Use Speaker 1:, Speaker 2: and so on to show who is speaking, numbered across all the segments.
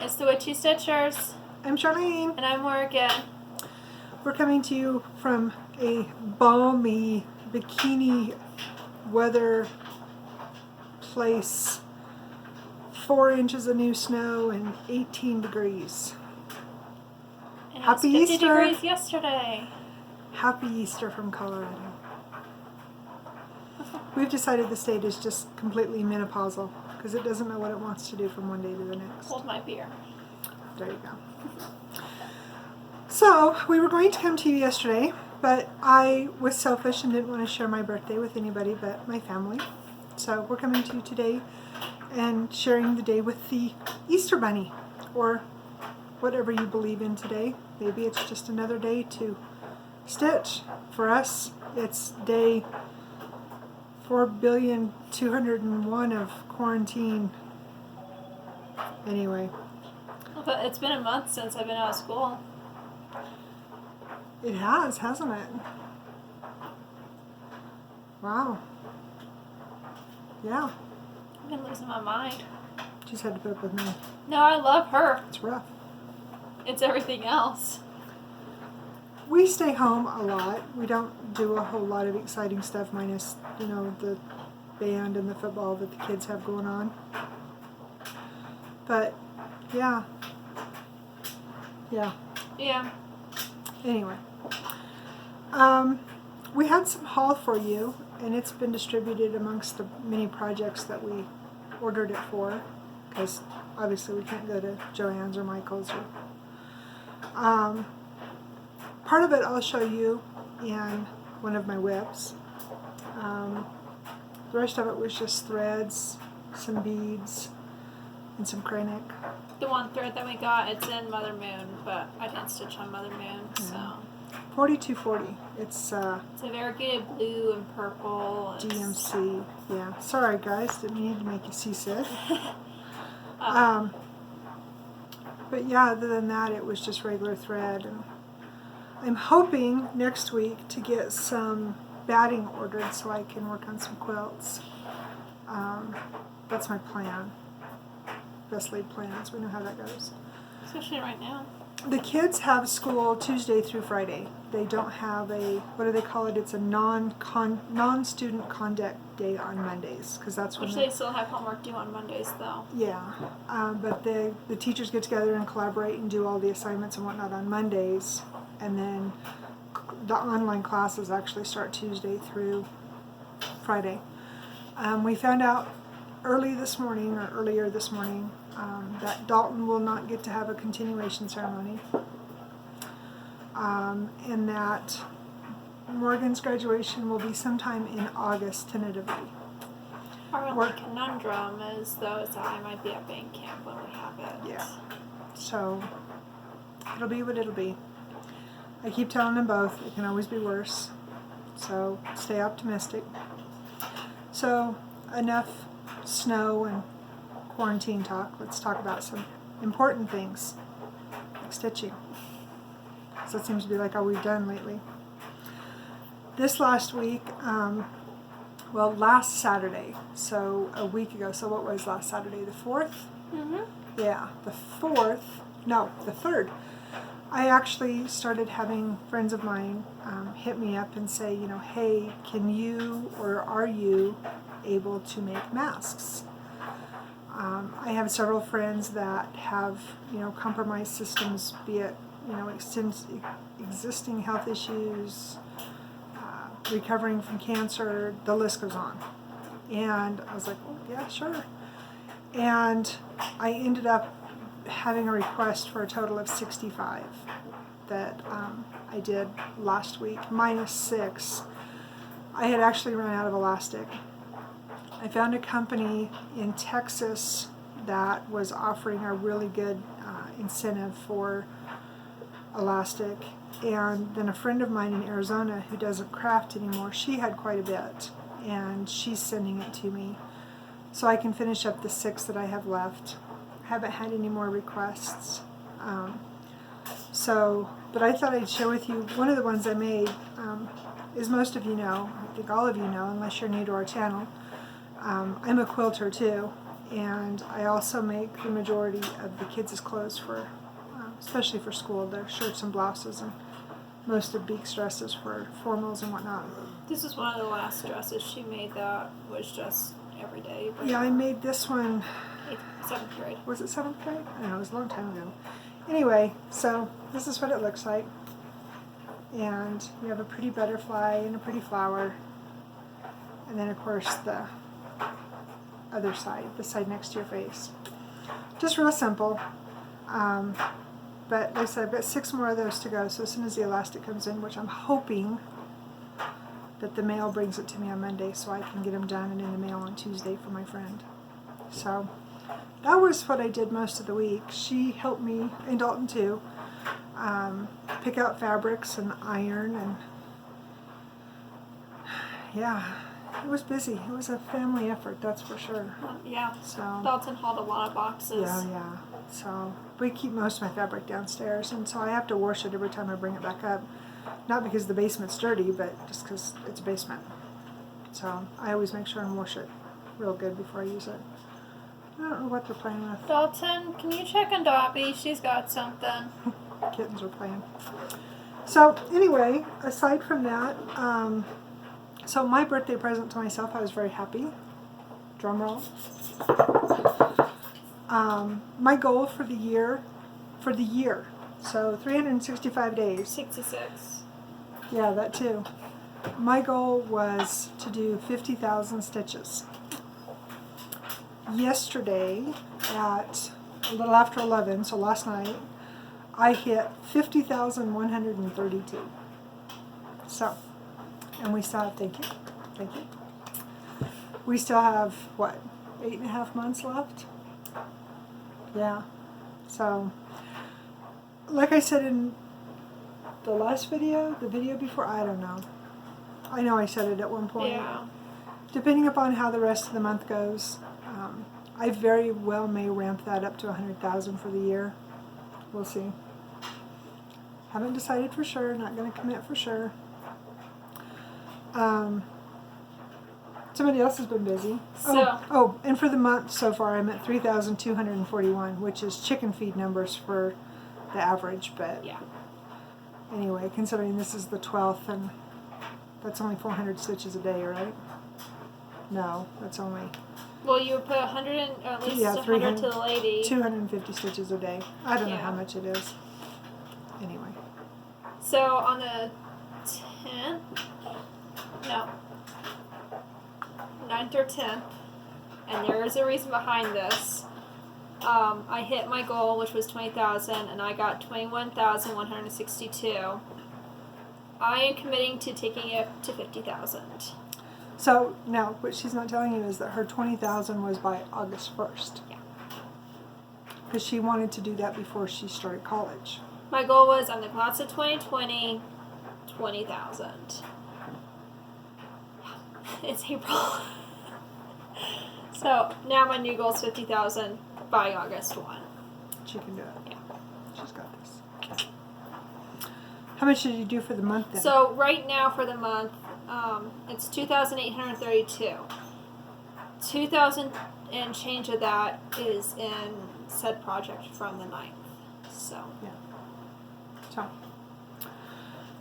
Speaker 1: It's the Witchy Stitchers.
Speaker 2: I'm Charlene.
Speaker 1: And I'm Morgan.
Speaker 2: We're coming to you from a balmy bikini weather place. 4 inches of new snow and 18 degrees.
Speaker 1: And
Speaker 2: Happy
Speaker 1: it was 50
Speaker 2: Easter.
Speaker 1: degrees yesterday.
Speaker 2: Happy Easter from Colorado. We've decided the state is just completely menopausal because it doesn't know what it wants to do from one day to the next.
Speaker 1: Hold my beer.
Speaker 2: There you go. So, we were going to come to you yesterday, but I was selfish and didn't want to share my birthday with anybody but my family. So, we're coming to you today and sharing the day with the Easter Bunny, or whatever you believe in today. Maybe it's just another day to stitch. For us, it's day 4,201 of quarantine. Anyway.
Speaker 1: But it's been a month since I've been out of school.
Speaker 2: It has, hasn't it? Wow. Yeah.
Speaker 1: I've been losing my mind.
Speaker 2: Just had to put up with me.
Speaker 1: No, I love her.
Speaker 2: It's rough.
Speaker 1: It's everything else.
Speaker 2: We stay home a lot. We don't do a whole lot of exciting stuff minus, the band and the football that the kids have going on. But, yeah. Yeah.
Speaker 1: Yeah.
Speaker 2: Anyway. We had some haul for you, and it's been distributed amongst the many projects that we ordered it for, because obviously we can't go to Joann's or Michael's. Part of it I'll show you in one of my whips. The rest of it was just threads, some beads, and some cranic.
Speaker 1: The one thread that we got, it's in Mother Moon, but I didn't stitch on Mother Moon, so.
Speaker 2: 4240. It's
Speaker 1: a variegated blue and purple.
Speaker 2: DMC. Yeah. Sorry guys, didn't mean to make you seasick. But yeah, other than that, it was just regular thread. And I'm hoping next week to get some batting ordered so I can work on some quilts. That's my plan. Best laid plans. We know how that goes.
Speaker 1: Especially right now.
Speaker 2: The kids have school Tuesday through Friday. They don't have what do they call it? It's a non-student conduct day on Mondays, because that's when
Speaker 1: Which they still have homework due on Mondays, though.
Speaker 2: Yeah, but the teachers get together and collaborate and do all the assignments and whatnot on Mondays, and then the online classes actually start Tuesday through Friday. We found out earlier this morning that Dalton will not get to have a continuation ceremony, and that Morgan's graduation will be sometime in August, tentatively.
Speaker 1: Our only conundrum is, though, is that I might be at band camp when we have it.
Speaker 2: Yeah. So, it'll be what it'll be. I keep telling them both, it can always be worse. So, stay optimistic. So, enough snow and quarantine talk. Let's talk about some important things, like stitching. So that seems to be like all we've done lately. This last week, last Saturday, so a week ago, so what was last Saturday, the 4th?
Speaker 1: Mm-hmm.
Speaker 2: Yeah, the 3rd. I actually started having friends of mine hit me up and say, hey, can you or are you able to make masks? I have several friends that have, compromised systems, be it, existing health issues, recovering from cancer, the list goes on. And I was like, oh, yeah, sure. And I ended up having a request for a total of 65 that I did last week, minus 6. I had actually run out of elastic. I found a company in Texas that was offering a really good incentive for elastic, and then a friend of mine in Arizona who doesn't craft anymore, she had quite a bit, and she's sending it to me so I can finish up the 6 that I have left. I haven't had any more requests. But I thought I'd share with you one of the ones I made. As most of you know, I think all of you know, unless you're new to our channel, I'm a quilter too, And I also make the majority of the kids' clothes for, especially for school, their shirts and blouses, and most of Beak's dresses for formals and whatnot.
Speaker 1: This is one of the last dresses she made that was just everyday.
Speaker 2: Yeah, I made this one,
Speaker 1: 7th grade.
Speaker 2: was it 7th grade? I don't know, it was a long time ago. Anyway, so this is what it looks like. And you have a pretty butterfly and a pretty flower. And then, of course, the other side, the side next to your face. Just real simple. But like I said, I've got 6 more of those to go. So as soon as the elastic comes in, which I'm hoping that the mail brings it to me on Monday so I can get them done and in the mail on Tuesday for my friend. So that was what I did most of the week. She helped me, and Dalton too, pick out fabrics and iron, and yeah, it was busy. It was a family effort, that's for sure.
Speaker 1: Yeah.
Speaker 2: So
Speaker 1: Dalton hauled a lot of boxes.
Speaker 2: yeah. So we keep most of my fabric downstairs, and so I have to wash it every time I bring it back up. Not because the basement's dirty, but just because it's a basement. So I always make sure and wash it real good before I use it. I don't know what they're playing with.
Speaker 1: Dalton, can you check on Dobby? She's got something.
Speaker 2: Kittens are playing. So anyway, aside from that, so my birthday present to myself, I was very happy. Drum roll. My goal for the year, so 365 days.
Speaker 1: 66.
Speaker 2: Yeah, that too. My goal was to do 50,000 stitches. Yesterday at a little after 11, so last night, I hit 50,132. So, and we still have, thank you. We still have, what, 8.5 months left? Yeah. So, like I said in the last video, the video before, I don't know. I know I said it at one point.
Speaker 1: Yeah.
Speaker 2: Depending upon how the rest of the month goes, I very well may ramp that up to 100,000 for the year. We'll see. Haven't decided for sure, not going to commit for sure. Somebody else has been busy.
Speaker 1: So,
Speaker 2: And for the month so far, I'm at 3,241, which is chicken feed numbers for the average, but
Speaker 1: yeah.
Speaker 2: anyway, considering this is the 12th, and that's only 400 stitches a day, right? No, that's only
Speaker 1: Well, you would put 100 or at least 100 to the lady.
Speaker 2: 250 stitches a day. I don't know
Speaker 1: Yeah.
Speaker 2: how much it is. Anyway.
Speaker 1: So on the 10th, no, 9th or 10th, and there is a reason behind this. I hit my goal, which was 20,000, and I got 21,162. I am committing to taking it to 50,000.
Speaker 2: So now, what she's not telling you is that her 20,000 was by August 1st.
Speaker 1: Yeah.
Speaker 2: Because she wanted to do that before she started college.
Speaker 1: My goal was on the class of 2020, 20,000. It's April. So now my new goal is 50,000 by August 1.
Speaker 2: She can do it.
Speaker 1: Yeah.
Speaker 2: She's got this. How much did you do for the month then?
Speaker 1: So right now for the month, it's 2,832. 2,000 and change of that is in said project from the 9th. So.
Speaker 2: So,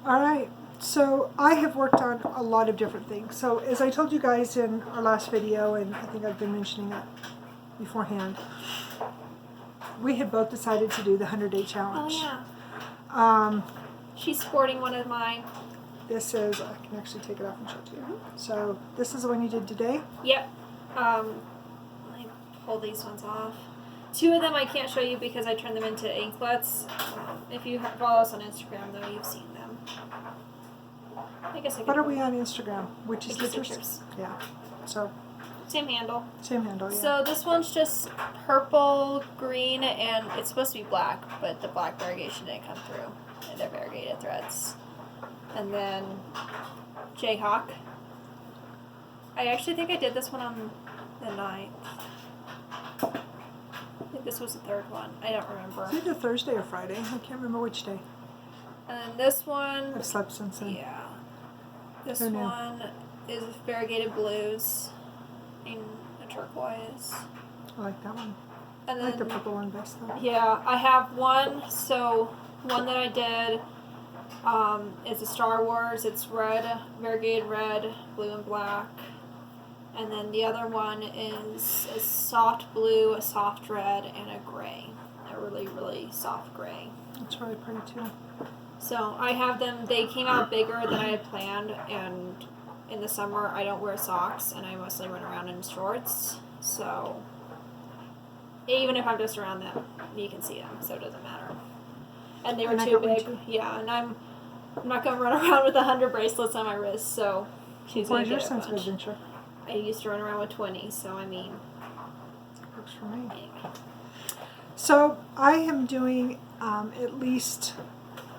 Speaker 2: all right. So I have worked on a lot of different things. So as I told you guys in our last video, and I think I've been mentioning it beforehand, we had both decided to do the 100-day challenge.
Speaker 1: Oh yeah.
Speaker 2: Um,
Speaker 1: She's sporting one of mine.
Speaker 2: this is, I can actually take it off and show it to you. So this is the one you did today.
Speaker 1: Yep. Let me pull these ones off. 2 of them I can't show you because I turned them into inklets. If you follow us on Instagram, though, you've seen them. I guess I could.
Speaker 2: What are we on Instagram? Witchy
Speaker 1: Witchy
Speaker 2: Stitchers?
Speaker 1: Stitchers.
Speaker 2: Yeah. So
Speaker 1: Same handle.
Speaker 2: same handle. Yeah.
Speaker 1: So this one's just purple, green, and it's supposed to be black, but the black variegation didn't come through. And they're variegated threads. And then Jayhawk. I actually think I did this one on the 9th. I think this was the 3rd one. I don't remember.
Speaker 2: Is it a Thursday or Friday? I can't remember which day.
Speaker 1: And then this one,
Speaker 2: I've slept since then.
Speaker 1: yeah. This
Speaker 2: Who knew?
Speaker 1: one is variegated blues in a turquoise.
Speaker 2: I like that one.
Speaker 1: And
Speaker 2: I like the
Speaker 1: then,
Speaker 2: purple one best though.
Speaker 1: yeah, I have one. So one that I did is a Star Wars. It's red, variegated red, blue, and black. And then the other one is a soft blue, a soft red, and a gray. A really, really soft gray.
Speaker 2: It's really pretty too.
Speaker 1: So I have them. They came out bigger than I had planned, and in the summer I don't wear socks, and I mostly run around in shorts. So even if I'm just around them, you can see them, so it doesn't matter. And they were
Speaker 2: And I
Speaker 1: too
Speaker 2: got one
Speaker 1: big.
Speaker 2: too.
Speaker 1: Yeah, and I'm not gonna run around with 100 bracelets on my wrist, so she's gonna
Speaker 2: Where's your
Speaker 1: get a
Speaker 2: sense of
Speaker 1: bunch.
Speaker 2: adventure?
Speaker 1: I used to run around with 20, so I mean,
Speaker 2: Works for me.
Speaker 1: anyway.
Speaker 2: So I am doing at least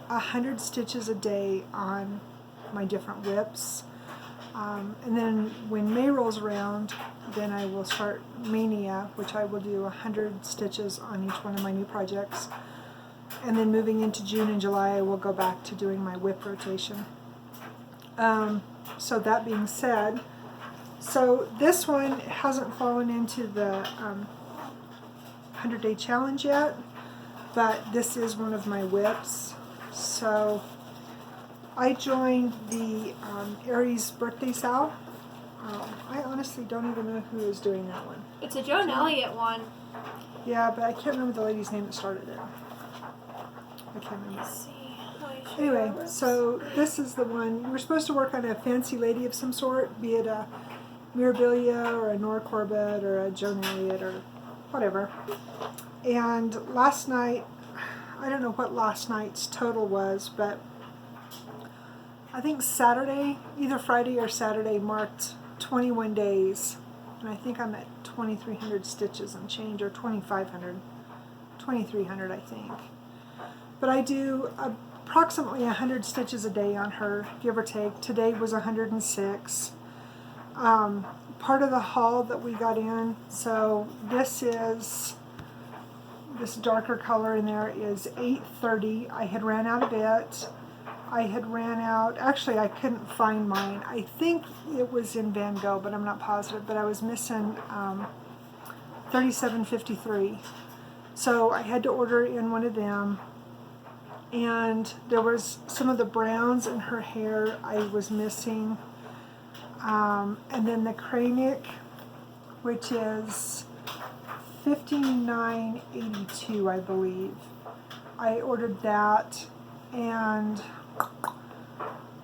Speaker 2: 100 stitches a day on my different whips. And then when May rolls around, then I will start Mania, which I will do 100 stitches on each one of my new projects. And then moving into June and July, I will go back to doing my whip rotation. So that being said, so this one hasn't fallen into the 100-day challenge yet, but this is one of my whips. So I joined the Aries birthday sale. I honestly don't even know who is doing that one.
Speaker 1: It's a Joan Elliott one.
Speaker 2: Yeah, but I can't remember the lady's name that started it. I can't remember.
Speaker 1: Let's see.
Speaker 2: Anyway, so this is the one. You were supposed to work on a fancy lady of some sort, be it a Mirabilia or a Nora Corbett or a Joan Elliott or whatever. And last night, I don't know what last night's total was, but I think Saturday, either Friday or Saturday, marked 21 days. And I think I'm at 2,300 stitches and change, or 2,500. 2,300, I think. But I do approximately 100 stitches a day on her, give or take. Today was 106. Part of the haul that we got in, so this darker color in there is 830. I had ran out of it. I had ran out, actually I couldn't find mine. I think it was in Van Gogh, but I'm not positive, but I was missing 3753. So I had to order in one of them. And there was some of the browns in her hair I was missing. And then the Cranic, which is 5982, I believe. I ordered that, and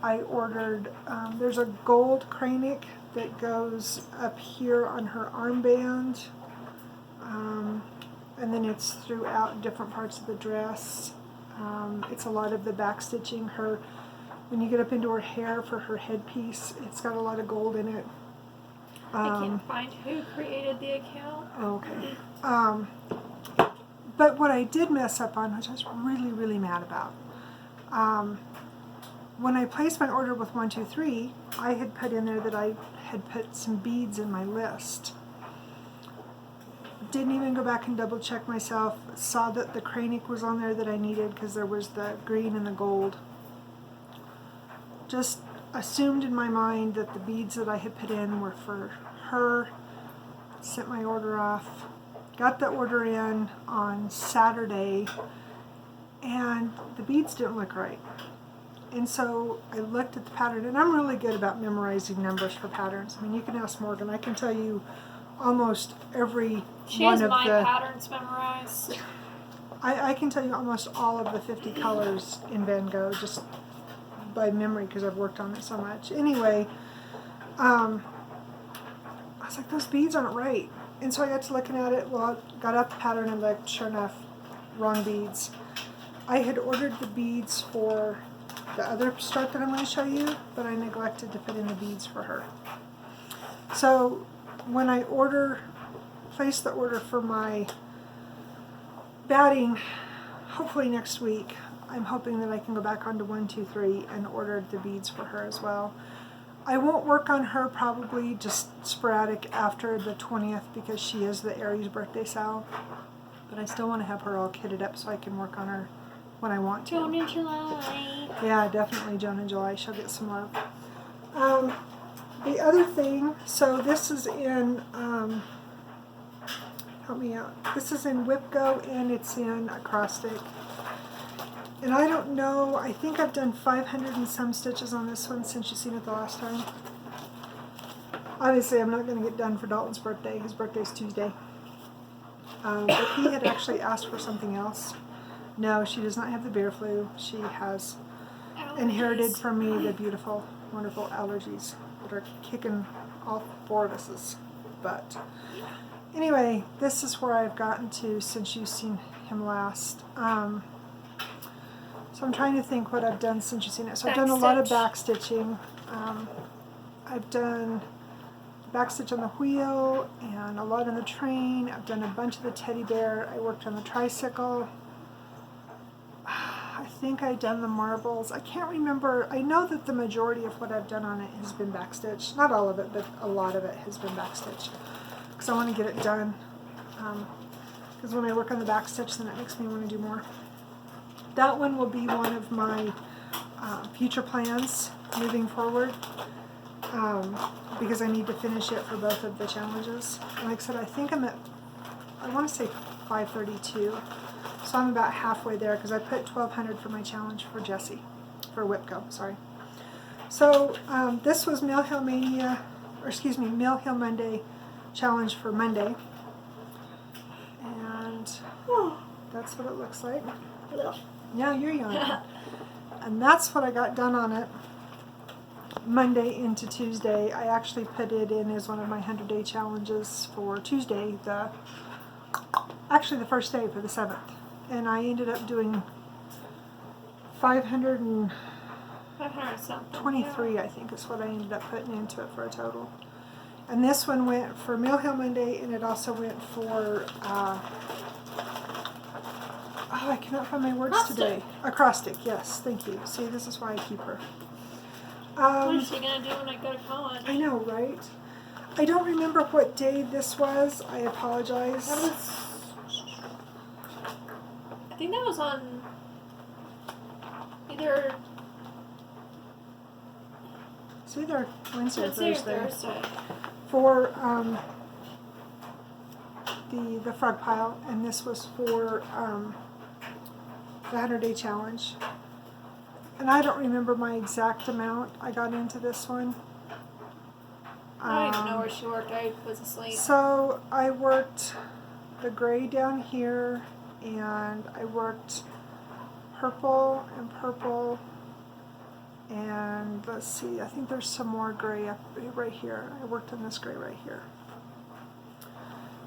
Speaker 2: I ordered, there's a gold Cranic that goes up here on her armband, and then it's throughout different parts of the dress. It's a lot of the back stitching. When you get up into her hair for her headpiece, it's got a lot of gold in it.
Speaker 1: I can't find who created the account.
Speaker 2: Okay. But what I did mess up on, which I was really, really mad about, when I placed my order with 123, I had put in there that I had put some beads in my list. Didn't even go back and double check myself. Saw that the Cranic was on there that I needed because there was the green and the gold. Just assumed in my mind that the beads that I had put in were for her. Sent my order off. Got the order in on Saturday, and the beads didn't look right. And so I looked at the pattern, and I'm really good about memorizing numbers for patterns. I mean, you can ask Morgan. I can tell you almost every
Speaker 1: She
Speaker 2: one
Speaker 1: has
Speaker 2: of
Speaker 1: my
Speaker 2: the...
Speaker 1: patterns memorized.
Speaker 2: I can tell you almost all of the 50 colors in Van Gogh just by memory because I've worked on it so much. Anyway, I was like, those beads aren't right. And so I got to looking at it. Well, I got out the pattern and looked, sure enough, wrong beads. I had ordered the beads for the other start that I'm going to show you, but I neglected to put in the beads for her. So when I place the order for my batting, hopefully next week, I'm hoping that I can go back onto 123 and order the beads for her as well. I won't work on her probably just sporadic after the 20th because she is the Aries birthday sale, but I still want to have her all kitted up so I can work on her when I want to.
Speaker 1: June and July.
Speaker 2: Yeah, definitely June and July. She'll get some love. The other thing, so this is in, I help me out. This is in Whipco and it's in acrostic. And I don't know, I think I've done 500 and some stitches on this one since you've seen it the last time. Obviously, I'm not going to get done for Dalton's birthday. His birthday's Tuesday. But he had actually asked for something else. No, she does not have the bear flu. She has inherited from me the beautiful, wonderful allergies that are kicking all four of us' butt. Anyway, this is where I've gotten to since you've seen him last. So I'm trying to think what I've done since you've seen it. So I've done a lot of back stitching. I've done backstitch on the wheel and a lot on the train. I've done a bunch of the teddy bear. I worked on the tricycle. I think I've done the marbles. I can't remember. I know that the majority of what I've done on it has been backstitch. Not all of it, but a lot of it has been backstitch. Because I want to get it done. Because when I work on the backstitch, then it makes me want to do more. That one will be one of my future plans moving forward. Because I need to finish it for both of the challenges. And like I said, I think I'm at, I want to say 532. So I'm about halfway there because I put 1,200 for my challenge for Jessie, for Whipco, sorry. So this was Mill Hill Mania, or excuse me, Mill Hill Monday challenge for Monday. And that's what it looks like. Yeah, you're yawning. And that's what I got done on it. Monday into Tuesday. I actually put it in as one of my 100-day challenges for Tuesday, actually the first day for the 7th. And I ended up doing 523, I think is what I ended up putting into it for a total. And this one went for Mill Hill Monday, and it also went for, I cannot find my words today. Acrostic, yes, thank you. See, this is why I keep her.
Speaker 1: What is she going to do when I go to college?
Speaker 2: I know, right? I don't remember what day this was. I apologize.
Speaker 1: That was, I think that was on either
Speaker 2: Wednesday or
Speaker 1: Thursday.
Speaker 2: Thursday. For the frog pile, and this was for the 100-day challenge. And I don't remember my exact amount I got into this one.
Speaker 1: I don't even know where she worked. I was asleep.
Speaker 2: So I worked the gray down here, and I worked purple, and let's see, I think there's some more gray up right here. I worked on this gray right here.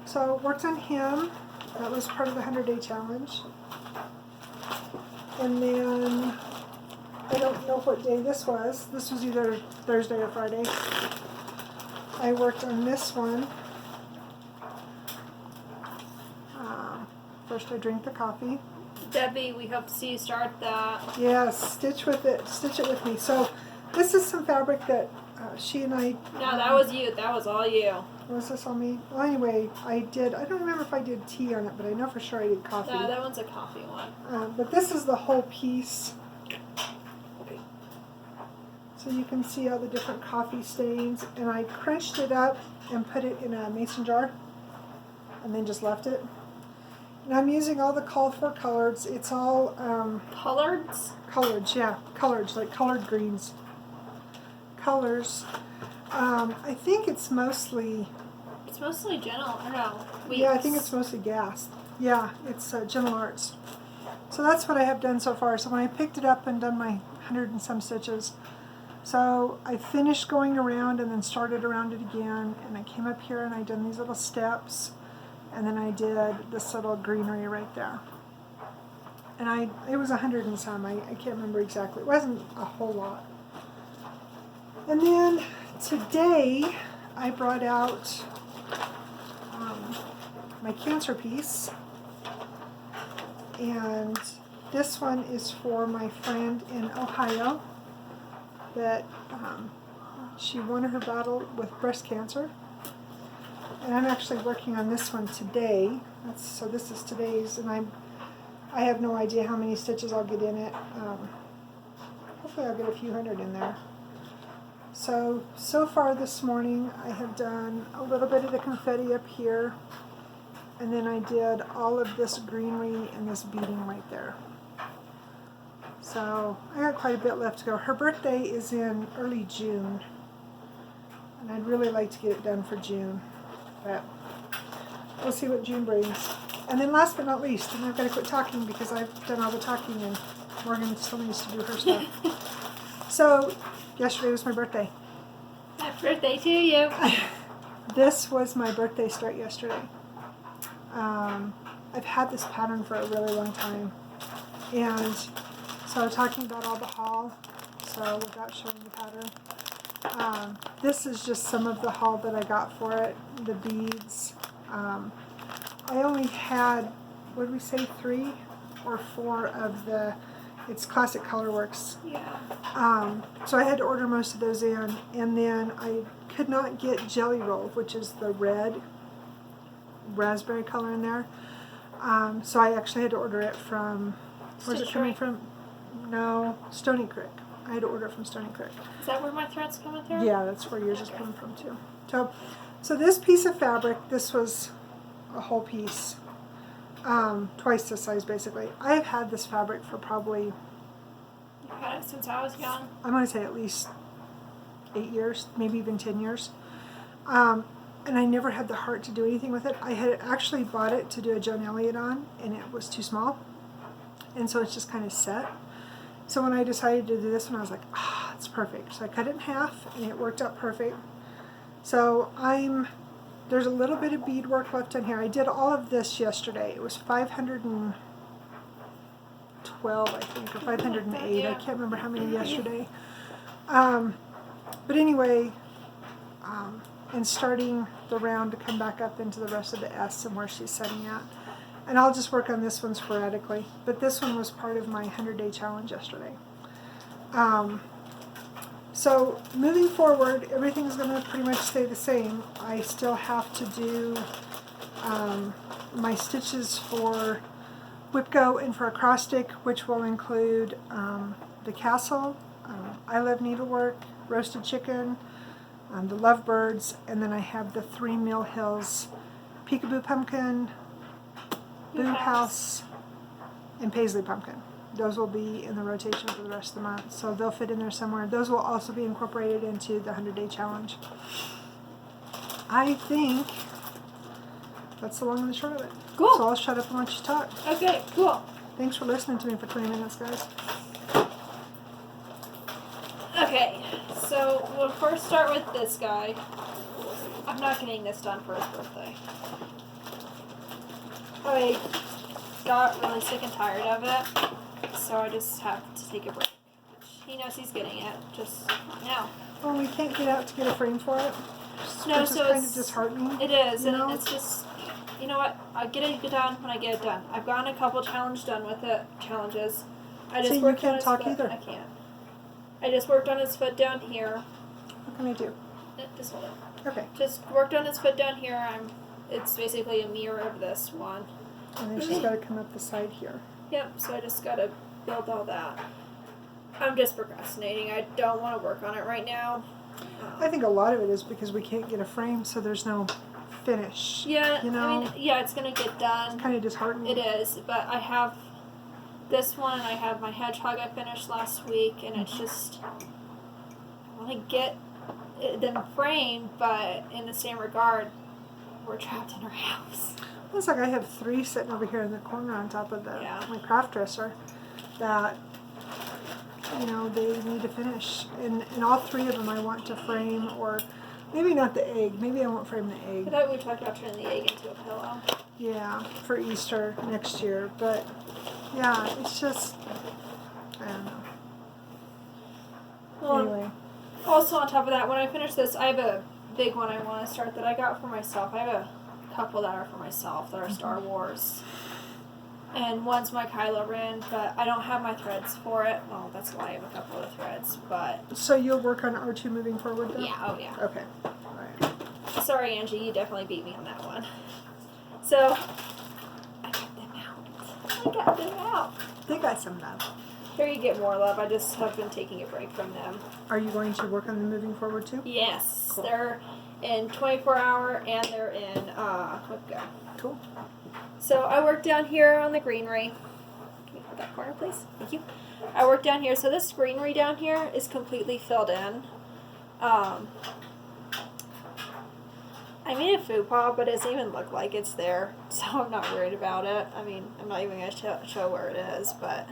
Speaker 2: So worked on him. That was part of the 100-day challenge. And then I don't know what day this was. This was either Thursday or Friday. I worked on this one. First I drank the coffee.
Speaker 1: Debbie, we hope to see you start that.
Speaker 2: Yes, stitch it with me. So this is some fabric that she and I...
Speaker 1: No, that was you. That was all you.
Speaker 2: Was this on me? Well, anyway, I don't remember if I did tea on it, but I know for sure I did coffee.
Speaker 1: No, that one's a coffee one.
Speaker 2: But this is the whole piece. So you can see all the different coffee stains, and I crunched it up and put it in a mason jar and then just left it. And I'm using all the called for colors. It's all
Speaker 1: Coloreds?
Speaker 2: coloreds, yeah, coloreds, like colored greens. Colors. I think it's mostly...
Speaker 1: It's mostly gentle, or no? Weeks.
Speaker 2: Yeah, I think it's mostly gas. Yeah, it's Gentle Arts. So that's what I have done so far. So when I picked it up and done my 100 and some stitches, so I finished going around and then started around it again, and I came up here and I done these little steps, and then I did this little greenery right there. And it was 100 and some, I can't remember exactly. It wasn't a whole lot. And then today I brought out my cancer piece, and this one is for my friend in Ohio that she won her battle with breast cancer, and I'm actually working on this one today. So this is today's, and I have no idea how many stitches I'll get in it. Hopefully I'll get a few hundred in there. So far this morning I have done a little bit of the confetti up here, and then I did all of this greenery and this beading right there. So I got quite a bit left to go. Her birthday is in early June, and I'd really like to get it done for June, but we'll see what June brings. And then last but not least, and I've got to quit talking because I've done all the talking and Morgan still needs to do her stuff. So yesterday was my birthday.
Speaker 1: Happy birthday to you.
Speaker 2: This was my birthday start yesterday. I've had this pattern for a really long time, and so talking about all the haul, so without showing the pattern, this is just some of the haul that I got for it, the beads. I only had, what did we say, 3 or 4 of the, it's Classic Colorworks.
Speaker 1: Yeah.
Speaker 2: So I had to order most of those in, and then I could not get Jelly Roll, which is the red raspberry color in there. So I actually had to order it from, where's it coming from? No, Stony Creek. I had to order it from Stony Creek.
Speaker 1: Is that where my thread's coming through?
Speaker 2: Yeah, that's where yours is coming from too. So this piece of fabric, this was a whole piece, twice this size basically. I've had this fabric for probably,
Speaker 1: You've had it since I was young.
Speaker 2: I'm going to say at least 8 years, maybe even 10 years. And I never had the heart to do anything with it. I had actually bought it to do a Joan Elliott on, and it was too small. And so it's just kind of set. So when I decided to do this one, I was like, it's perfect. So I cut it in half, and it worked out perfect. So there's a little bit of beadwork left in here. I did all of this yesterday. It was 512, I think, or 508. I can't remember how many yesterday. But anyway, and starting the round to come back up into the rest of the S and where she's setting at. And I'll just work on this one sporadically. But this one was part of my 100-day challenge yesterday. So moving forward, everything's going to pretty much stay the same. I still have to do my stitches for Whipco and for acrostic, which will include the castle, I Love Needlework, roasted chicken, the lovebirds, and then I have the 3 Mill Hills Peekaboo Pumpkin, Boo House, and Paisley Pumpkin. Those will be in the rotation for the rest of the month, so they'll fit in there somewhere. Those will also be incorporated into the 100-day challenge. I think that's the long and the short of it.
Speaker 1: Cool.
Speaker 2: So I'll shut up and let you talk.
Speaker 1: Okay, cool.
Speaker 2: Thanks for listening to me for 20 minutes, guys.
Speaker 1: Okay, so we'll first start with this guy. I'm not getting this done for his birthday. I got really sick and tired of it, so I just have to take a break. He knows he's getting it, just now.
Speaker 2: Well, we can't get out to get a frame for it.
Speaker 1: No,
Speaker 2: Which
Speaker 1: so
Speaker 2: is kind
Speaker 1: it's
Speaker 2: of disheartening.
Speaker 1: It is,
Speaker 2: you
Speaker 1: and
Speaker 2: know?
Speaker 1: it's just, you know what? I'll get it done when I get it done. I've gotten a couple challenges. I just
Speaker 2: See, you
Speaker 1: worked on
Speaker 2: can't
Speaker 1: his
Speaker 2: talk
Speaker 1: foot.
Speaker 2: either.
Speaker 1: I can't. I just worked on his foot down here.
Speaker 2: What can I do?
Speaker 1: Just hold it.
Speaker 2: Okay.
Speaker 1: Just worked on his foot down here. It's basically a mirror of this one.
Speaker 2: And then she's got to come up the side here.
Speaker 1: Yep, so I just gotta build all that. I'm just procrastinating. I don't want to work on it right now.
Speaker 2: I think a lot of it is because we can't get a frame, so there's no finish.
Speaker 1: Yeah,
Speaker 2: You know?
Speaker 1: I mean, yeah, it's gonna get done.
Speaker 2: Kind of disheartening.
Speaker 1: It is, but I have this one. I have my hedgehog I finished last week, and it's just I want to get them framed, but in the same regard, we're trapped in our house.
Speaker 2: It's like I have 3 sitting over here in the corner on top of my craft dresser that, you know, they need to finish. And all 3 of them I want to frame, or maybe not the egg. Maybe I won't frame the egg.
Speaker 1: I thought we talked about turning the egg into a pillow.
Speaker 2: Yeah, for Easter next year. But, yeah, it's just, I don't know.
Speaker 1: Well,
Speaker 2: Anyway.
Speaker 1: Also on top of that, when I finish this, I have a big one I want to start that I got for myself. I have a couple that are for myself that are Star Wars. And one's my Kylo Ren, but I don't have my threads for it. Well, that's why I have a couple of threads, but...
Speaker 2: So you'll work on R2 moving forward, though?
Speaker 1: Yeah, oh yeah.
Speaker 2: Okay. All right.
Speaker 1: Sorry, Angie, you definitely beat me on that one. So, I got them out.
Speaker 2: They got some love.
Speaker 1: Here you get more love. I just have been taking a break from them.
Speaker 2: Are you going to work on them moving forward, too?
Speaker 1: Yes.
Speaker 2: Cool.
Speaker 1: They're in 24-hour, and they're in let's go.
Speaker 2: Cool.
Speaker 1: So I work down here on the greenery. Can you put that corner, please? Thank you. I work down here. So this greenery down here is completely filled in. I made a faux pas, but it doesn't even look like it's there, so I'm not worried about it. I mean, I'm not even going to show where it is, but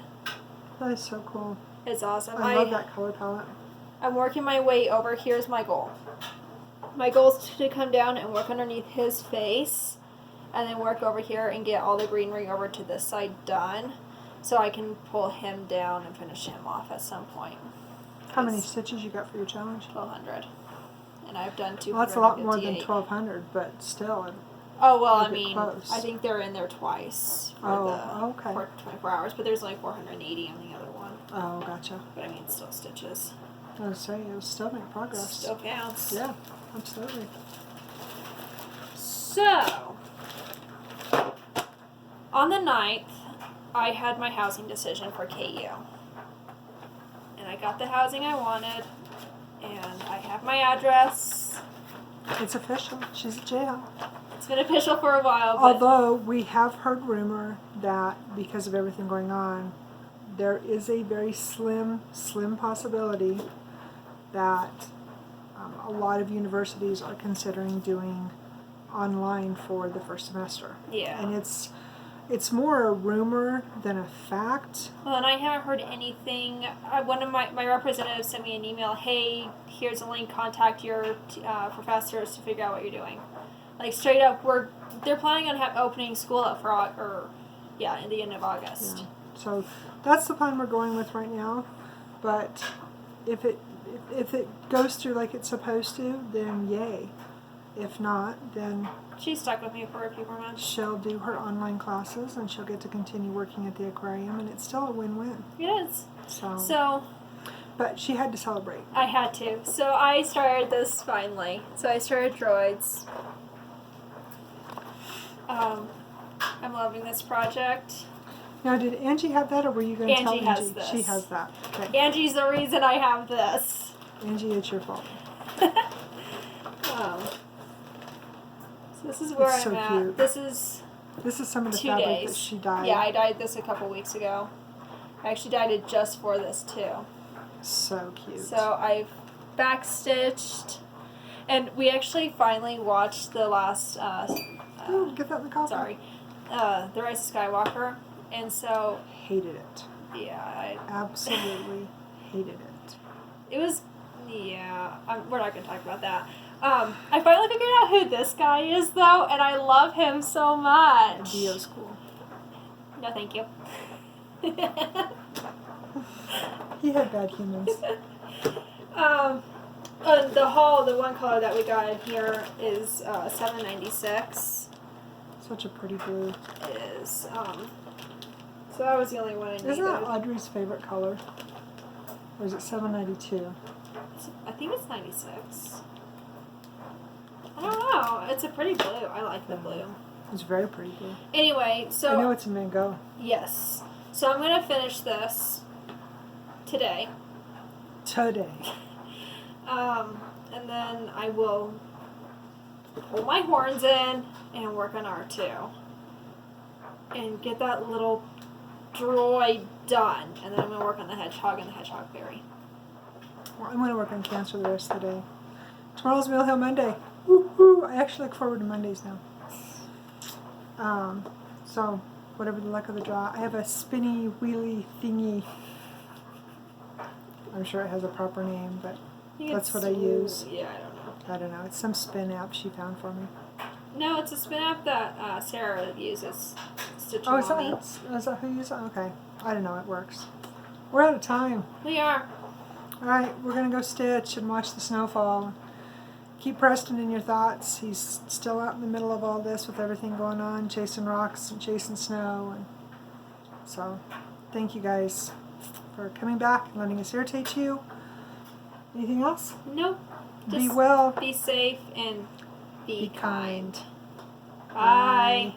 Speaker 2: That is so cool.
Speaker 1: it's awesome.
Speaker 2: I love that color palette.
Speaker 1: I'm working my way over. Here's my goal. My goal is to come down and work underneath his face, and then work over here and get all the greenery over to this side done, so I can pull him down and finish him off at some point.
Speaker 2: How many stitches you got for your challenge?
Speaker 1: 1,200. And I've done 258.
Speaker 2: Well, that's a lot more than 1,200, but still.
Speaker 1: Oh, well, I
Speaker 2: You're
Speaker 1: mean,
Speaker 2: close.
Speaker 1: I think they're in there twice for
Speaker 2: okay.
Speaker 1: for 24 hours, but there's only 480 on the other one.
Speaker 2: Oh, gotcha.
Speaker 1: But I mean, still stitches.
Speaker 2: I was saying, it'll still make progress.
Speaker 1: Still counts.
Speaker 2: Yeah, absolutely.
Speaker 1: So, on the 9th, I had my housing decision for KU. And I got the housing I wanted, and I have my address.
Speaker 2: It's official. She's at jail.
Speaker 1: It's been official for a while, but
Speaker 2: Although we have heard rumor that because of everything going on, there is a very slim possibility that a lot of universities are considering doing online for the first semester.
Speaker 1: yeah.
Speaker 2: And it's more a rumor than a fact.
Speaker 1: Well, and I haven't heard anything. One of my representatives sent me an email. Hey, here's a link. Contact your professors to figure out what you're doing. Like straight up, they're planning on opening school up in the end of August.
Speaker 2: Yeah. So that's the plan we're going with right now. But if it goes through like it's supposed to, then yay. If not, then
Speaker 1: She's stuck with me for a few more months.
Speaker 2: she'll do her online classes and she'll get to continue working at the aquarium, and it's still a win-win.
Speaker 1: It is.
Speaker 2: So,
Speaker 1: So
Speaker 2: but she had to celebrate.
Speaker 1: I had to. So I started this finally. So I started droids. I'm loving this project.
Speaker 2: Now, did Angie have that, or were you going to tell
Speaker 1: Angie
Speaker 2: Angie?
Speaker 1: has this.
Speaker 2: She has that. Okay.
Speaker 1: Angie's the reason I have this.
Speaker 2: Angie, it's your fault.
Speaker 1: So this is where
Speaker 2: It's
Speaker 1: I'm
Speaker 2: so
Speaker 1: at.
Speaker 2: cute.
Speaker 1: This is
Speaker 2: This is some of the
Speaker 1: 2
Speaker 2: fabric
Speaker 1: days.
Speaker 2: that she dyed.
Speaker 1: Yeah, I dyed this a couple weeks ago. I actually dyed it just for this too.
Speaker 2: So cute.
Speaker 1: So I've backstitched, and we actually finally watched the last.
Speaker 2: Ooh, get that in the coffee.
Speaker 1: Sorry, The Rise of Skywalker, and so
Speaker 2: Hated it.
Speaker 1: yeah,
Speaker 2: Absolutely hated it.
Speaker 1: it was we're not gonna talk about that. I finally figured out who this guy is though, and I love him so much.
Speaker 2: Dio's cool.
Speaker 1: No, thank you.
Speaker 2: He had bad humans.
Speaker 1: The one color that we got in here is $7.96.
Speaker 2: Such a pretty blue.
Speaker 1: Is so that was the only one I needed.
Speaker 2: Isn't that Audrey's favorite color? Or is it $7.92?
Speaker 1: I think it's 96. I don't know. It's a pretty blue. I like the blue.
Speaker 2: It's very pretty blue.
Speaker 1: Anyway, so
Speaker 2: I know it's a mango.
Speaker 1: yes. So I'm gonna finish this today.
Speaker 2: Today.
Speaker 1: And then I will pull my horns in and work on R2. And get that little droid done. And then I'm going to work on the hedgehog and the hedgehog fairy.
Speaker 2: Well, I'm going to work on Cancer the rest of the day. Tomorrow's Mill Hill Monday. Woo-hoo. I actually look forward to Mondays now. So, whatever the luck of the draw. I have a spinny, wheelie thingy. I'm sure it has a proper name, but that's what I use.
Speaker 1: Yeah, I don't know.
Speaker 2: I don't know. It's some spin app she found for me.
Speaker 1: No, it's a spin app that Sarah uses.
Speaker 2: Oh, is that who uses it? Okay. I don't know. It works. We're out of time.
Speaker 1: We are.
Speaker 2: All right. We're going to go stitch and watch the snowfall. Keep Preston in your thoughts. He's still out in the middle of all this with everything going on, chasing rocks and chasing snow. And so, thank you guys for coming back and letting us irritate you. Anything else?
Speaker 1: Nope.
Speaker 2: Be
Speaker 1: Just
Speaker 2: well.
Speaker 1: be safe and be
Speaker 2: Be kind.
Speaker 1: Bye.